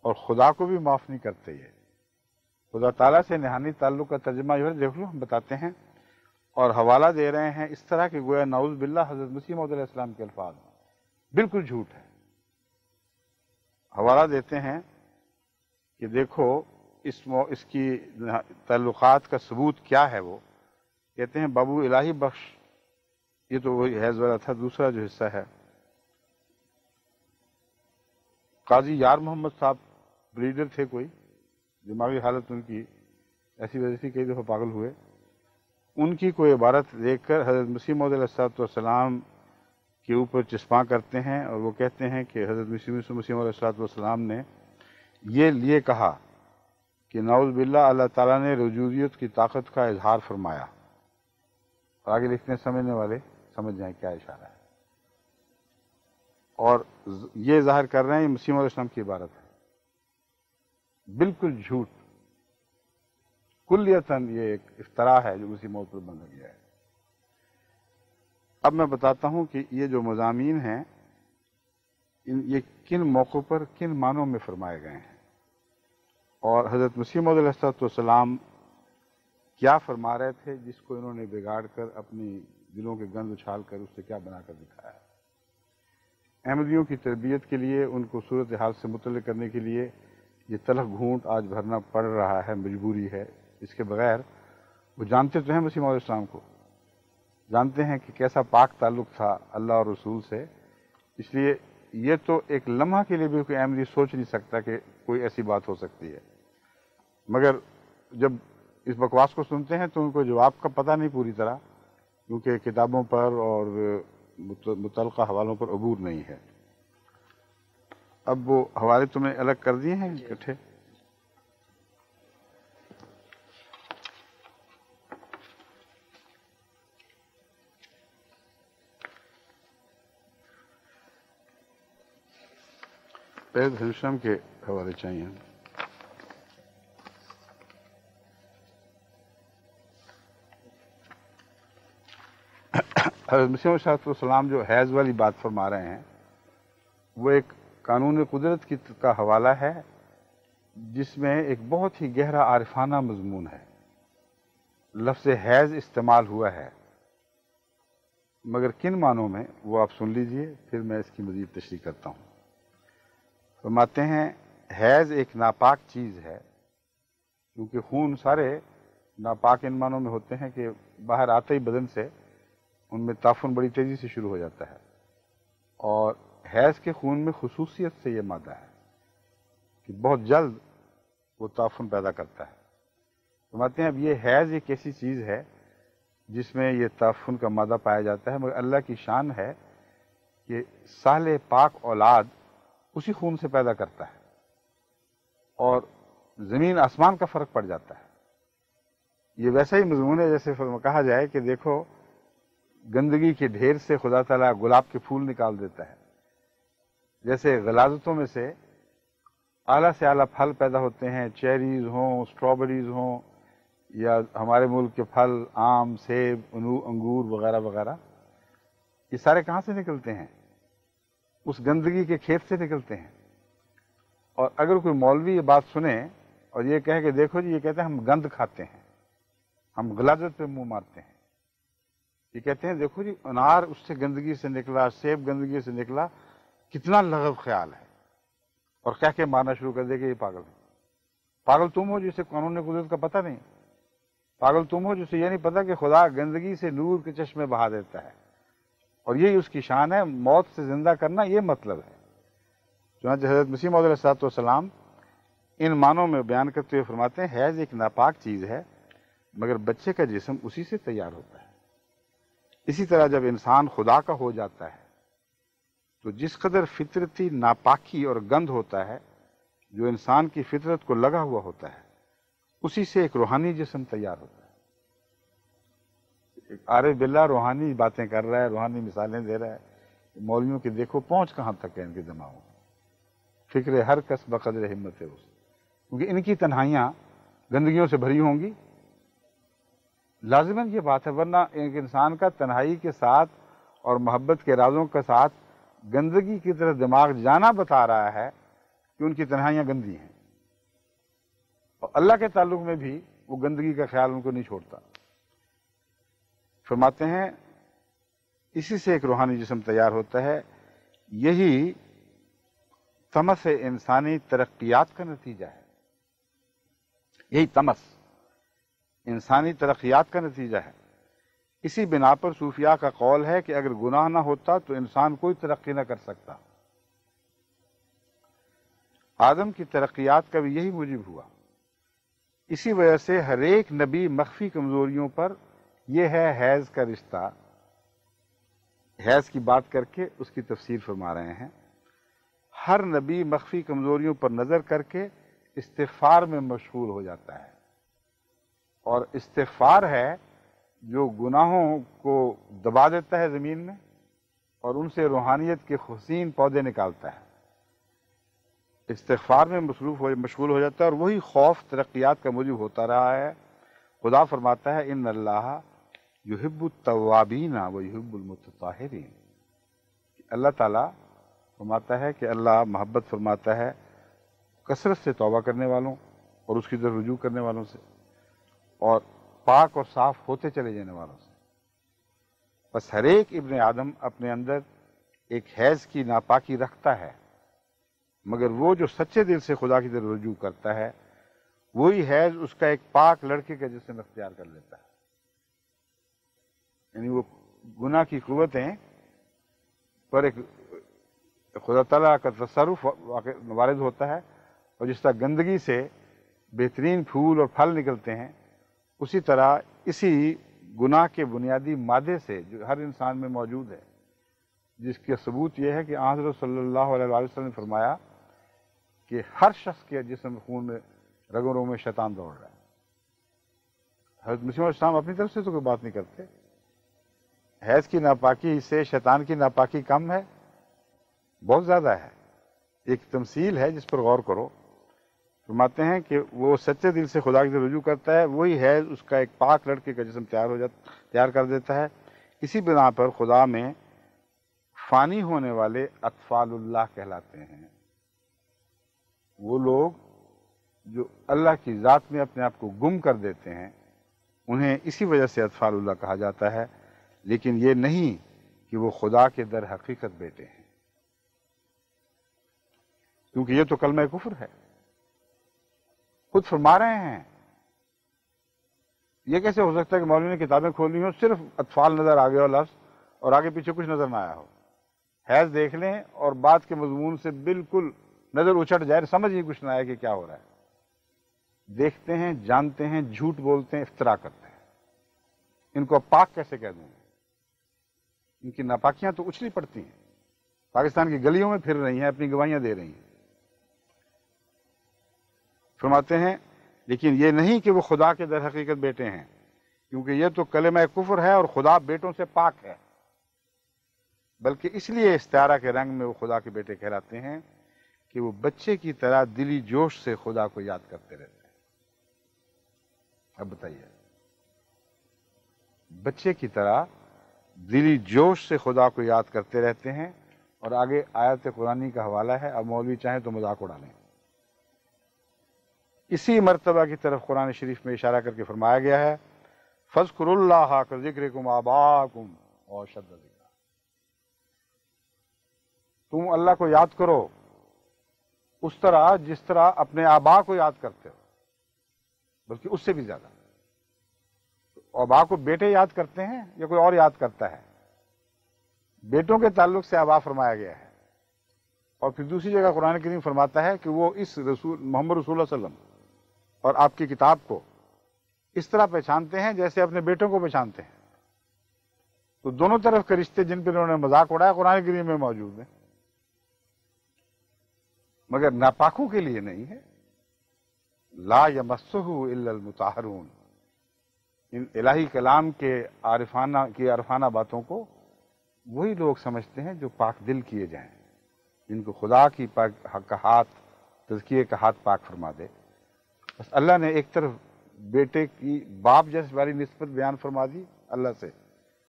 اور خدا کو بھی معاف نہیں کرتے یہ. خدا تعالیٰ سے نہانی تعلق کا ترجمہ جو ہے دیکھ لو ہم بتاتے ہیں، اور حوالہ دے رہے ہیں اس طرح کہ گویا نعوذ باللہ حضرت مسیح موعود علیہ السلام کے الفاظ ہیں. بالکل جھوٹ ہے. حوالہ دیتے ہیں کہ دیکھو اس کی تعلقات کا ثبوت کیا ہے. وہ کہتے ہیں بابو الہی بخش، یہ تو وہی حیض والا تھا. دوسرا جو حصہ ہے قاضی یار محمد صاحب بریڈر تھے، کوئی دماغی حالت ان کی ایسی وجہ سے کئی دفعہ پاگل ہوئے. ان کی کوئی عبارت دیکھ کر حضرت مسیح موعود علیہ السلام کے اوپر چسپاں کرتے ہیں، اور وہ کہتے ہیں کہ حضرت مسیح موعود علیہ السلام نے یہ کہا کہ نعوذ باللہ اللہ تعالیٰ نے وجودیت کی طاقت کا اظہار فرمایا. اور آگے لکھتے ہیں سمجھنے والے سمجھ جائیں کیا اشارہ ہے. اور یہ ظاہر کر رہے ہیں یہ مسیح موعود علیہ السلام کی عبارت ہے. بالکل جھوٹ، کلیتاً یہ ایک افتراء ہے جو مسیح موعود پر بنا گیا ہے. اب میں بتاتا ہوں کہ یہ جو مضامین ہیں یہ کن موقعوں پر کن معنوں میں فرمائے گئے ہیں، اور حضرت مسیح موعود علیہ السلام کیا فرما رہے تھے جس کو انہوں نے بگاڑ کر اپنی دلوں کے گند اچھال کر اس سے کیا بنا کر دکھایا. احمدیوں کی تربیت کے لیے، ان کو صورتحال سے مطلع کرنے کے لیے یہ تلخ گھونٹ آج بھرنا پڑ رہا ہے، مجبوری ہے. اس کے بغیر وہ جانتے تو ہیں مسیح موعود علیہ السلام کو، جانتے ہیں کہ کیسا پاک تعلق تھا اللہ اور رسول سے. اس لیے یہ تو ایک لمحہ کے لیے بھی کوئی احمدی سوچ نہیں سکتا کہ کوئی ایسی بات ہو سکتی ہے. مگر جب اس بکواس کو سنتے ہیں تو ان کو جواب کا پتہ نہیں پوری طرح، کیونکہ کتابوں پر اور متعلقہ حوالوں پر عبور نہیں ہے. اب وہ حوالے تم نے الگ کر دیے ہیں اکٹھے. پہلے حضرت کے حوالے چاہیے. حضرت مسیح علیہ السلام جو حیض والی بات فرما رہے ہیں وہ ایک قانون قدرت کا حوالہ ہے جس میں ایک بہت ہی گہرا عارفانہ مضمون ہے. لفظ حیض استعمال ہوا ہے، مگر کن معنوں میں وہ آپ سن لیجئے، پھر میں اس کی مزید تشریح کرتا ہوں. فرماتے ہیں حیض ایک ناپاک چیز ہے، کیونکہ خون سارے ناپاک ان معنوں میں ہوتے ہیں کہ باہر آتے ہی بدن سے ان میں تعفن بڑی تیزی سے شروع ہو جاتا ہے. اور حیض کے خون میں خصوصیت سے یہ مادہ ہے کہ بہت جلد وہ تعفن پیدا کرتا ہے. فرماتے ہیں اب یہ حیض ایک ایسی چیز ہے جس میں یہ تعفن کا مادہ پایا جاتا ہے، مگر اللہ کی شان ہے کہ صالح پاک اولاد اسی خون سے پیدا کرتا ہے، اور زمین آسمان کا فرق پڑ جاتا ہے. یہ ویسا ہی مضمون ہے جیسے کہا جائے کہ دیکھو گندگی کے ڈھیر سے خدا تعالیٰ گلاب کے پھول نکال دیتا ہے. جیسے غلاظتوں میں سے اعلیٰ سے اعلیٰ پھل پیدا ہوتے ہیں، چیریز ہوں، اسٹرابریز ہوں، یا ہمارے ملک کے پھل آم، سیب، انگور وغیرہ وغیرہ، یہ سارے کہاں سے نکلتے ہیں؟ اس گندگی کے کھیت سے نکلتے ہیں. اور اگر کوئی مولوی یہ بات سنے اور یہ کہے کہ دیکھو جی، یہ کہتے ہیں ہم گند کھاتے ہیں، ہم غلاظت پہ منہ مارتے ہیں، یہ کہتے ہیں دیکھو جی انار اس سے گندگی سے نکلا، سیب گندگی سے نکلا، کتنا لغو خیال ہے، اور کہہ کے مارنا شروع کر دے کہ یہ پاگل ہے. پاگل تم ہو جسے قانون قدرت کا پتہ نہیں، پاگل تم ہو جسے یہ نہیں پتہ کہ خدا گندگی سے نور کے چشمے بہا دیتا ہے، اور یہی اس کی شان ہے. موت سے زندہ کرنا یہ مطلب ہے. چنانچہ حضرت مسیح موعود علیہ السلام ان معنوں میں بیان کرتے ہوئے فرماتے ہیں حیض ایک ناپاک چیز ہے، مگر بچے کا جسم اسی سے تیار ہوتا ہے. اسی طرح جب انسان خدا کا ہو جاتا ہے تو جس قدر فطرتی ناپاکی اور گند ہوتا ہے جو انسان کی فطرت کو لگا ہوا ہوتا ہے، اسی سے ایک روحانی جسم تیار ہوتا ہے. ایک عارف باللہ روحانی باتیں کر رہا ہے، روحانی مثالیں دے رہا ہے. مولویوں کی دیکھو پہنچ کہاں تک ہے ان کے دماغوں. فکر ہر کس بقدر ہمت ہے اس، کیونکہ ان کی تنہائیاں گندگیوں سے بھری ہوں گی. لازماً یہ بات ہے، ورنہ ایک انسان کا تنہائی کے ساتھ اور محبت کے رازوں کے ساتھ گندگی کی طرف دماغ جانا بتا رہا ہے کہ ان کی تنہائیاں گندی ہیں، اور اللہ کے تعلق میں بھی وہ گندگی کا خیال ان کو نہیں چھوڑتا۔ فرماتے ہیں اسی سے ایک روحانی جسم تیار ہوتا ہے، یہی تمس انسانی ترقیات کا نتیجہ ہے، یہی تمس انسانی ترقیات کا نتیجہ ہے۔ اسی بنا پر صوفیاء کا قول ہے کہ اگر گناہ نہ ہوتا تو انسان کوئی ترقی نہ کر سکتا۔ آدم کی ترقیات کا بھی یہی موجب ہوا۔ اسی وجہ سے ہر ایک نبی مخفی کمزوریوں پر، یہ ہے حیض کا رشتہ، حیض کی بات کر کے اس کی تفسیر فرما رہے ہیں، ہر نبی مخفی کمزوریوں پر نظر کر کے استغفار میں مشغول ہو جاتا ہے، اور استغفار ہے جو گناہوں کو دبا دیتا ہے زمین میں اور ان سے روحانیت کے حسین پودے نکالتا ہے۔ استغفار میں مشغول ہو جاتا ہے، اور وہی خوف ترقیات کا موجب ہوتا رہا ہے۔ خدا فرماتا ہے ان اللہ یحب التوابین و یحب المتطہرین، اللہ تعالیٰ فرماتا ہے کہ اللہ محبت فرماتا ہے کثرت سے توبہ کرنے والوں اور اس کی طرف رجوع کرنے والوں سے، اور پاک اور صاف ہوتے چلے جانے والوں سے۔ بس ہر ایک ابن آدم اپنے اندر ایک حیض کی ناپاکی رکھتا ہے، مگر وہ جو سچے دل سے خدا کی طرف رجوع کرتا ہے، وہی حیض اس کا ایک پاک لڑکے کا جسم اختیار کر لیتا ہے۔ یعنی وہ گناہ کی قوتیں پر ایک خدا تعالیٰ کا تصرف وارد ہوتا ہے، اور جس طرح گندگی سے بہترین پھول اور پھل نکلتے ہیں، اسی طرح اسی گناہ کے بنیادی مادے سے جو ہر انسان میں موجود ہے، جس کے ثبوت یہ ہے کہ حضرت صلی اللہ علیہ وسلم نے فرمایا کہ ہر شخص کے جسم خون میں رگوں میں شیطان دوڑ رہا ہے۔ حضرت مسیح علیہ السلام اپنی طرف سے تو کوئی بات نہیں کرتے۔ حیض کی ناپاکی سے شیطان کی ناپاکی کم ہے؟ بہت زیادہ ہے۔ ایک تمثیل ہے جس پر غور کرو۔ فرماتے ہیں کہ وہ سچے دل سے خدا کی طرف رجوع کرتا ہے، وہی حیض اس کا ایک پاک لڑکے کا جسم تیار کر دیتا ہے۔ اسی بنا پر خدا میں فانی ہونے والے اطفال اللہ کہلاتے ہیں، وہ لوگ جو اللہ کی ذات میں اپنے آپ کو گم کر دیتے ہیں، انہیں اسی وجہ سے اطفال اللہ کہا جاتا ہے، لیکن یہ نہیں کہ وہ خدا کے در حقیقت بیٹے ہیں، کیونکہ یہ تو کلمہ کفر ہے۔ خود فرما رہے ہیں، یہ کیسے ہو سکتا ہے کہ مولوی نے کتابیں کھولی ہوں، صرف اطفال نظر آ گیا ہو لفظ، اور آگے پیچھے کچھ نظر نہ آیا ہو۔ حیض دیکھ لیں اور بات کے مضمون سے بالکل نظر اچٹ جائے، سمجھ ہی کچھ نہ آئے کہ کیا ہو رہا ہے۔ دیکھتے ہیں، جانتے ہیں، جھوٹ بولتے ہیں، افترا کرتے ہیں۔ ان کو پاک کیسے کہہ دوں؟ ان کی ناپاکیاں تو اچھلی پڑتی ہیں، پاکستان کی گلیوں میں پھر رہی ہیں، اپنی گواہیاں دے رہی ہیں۔ فرماتے ہیں لیکن یہ نہیں کہ وہ خدا کے در حقیقت بیٹے ہیں، کیونکہ یہ تو کلمہ کفر ہے اور خدا بیٹوں سے پاک ہے، بلکہ اس لیے استعارہ کے رنگ میں وہ خدا کے بیٹے کہلاتے ہیں کہ وہ بچے کی طرح دلی جوش سے خدا کو یاد کرتے رہتے ہیں۔ اب بتائیے، بچے کی طرح دلی جوش سے خدا کو یاد کرتے رہتے ہیں، اور آگے آیت قرآنی کا حوالہ ہے، اب مولوی چاہیں تو مذاق اڑا لیں۔ اسی مرتبہ کی طرف قرآن شریف میں اشارہ کر کے فرمایا گیا ہے، فَاذْكُرُوا اللَّهَ كَذِكْرِكُمْ آبَاءَكُمْ اور شد ذکر، تم اللہ کو یاد کرو اس طرح جس طرح اپنے آبا کو یاد کرتے ہو، بلکہ اس سے بھی زیادہ۔ آبا کو بیٹے یاد کرتے ہیں یا کوئی اور یاد کرتا ہے؟ بیٹوں کے تعلق سے آبا فرمایا گیا ہے، اور پھر دوسری جگہ قرآن کریم فرماتا ہے کہ وہ اس رسول محمد رسول اللہ صلی اللہ علیہ وسلم اور آپ کی کتاب کو اس طرح پہچانتے ہیں جیسے اپنے بیٹوں کو پہچانتے ہیں۔ تو دونوں طرف کے رشتے جن پہ انہوں نے مذاق اڑایا قرآن کریم میں موجود ہیں، مگر ناپاکوں کے لیے نہیں ہے۔ لا یمسہ الا المطہرون، ان الہی کلام کے عارفانہ باتوں کو وہی لوگ سمجھتے ہیں جو پاک دل کیے جائیں، جن کو خدا کی کا ہاتھ، تزکیے کا ہاتھ پاک فرما دے۔ بس اللہ نے ایک طرف بیٹے کی باپ جیسی والی نسبت بیان فرما دی اللہ سے،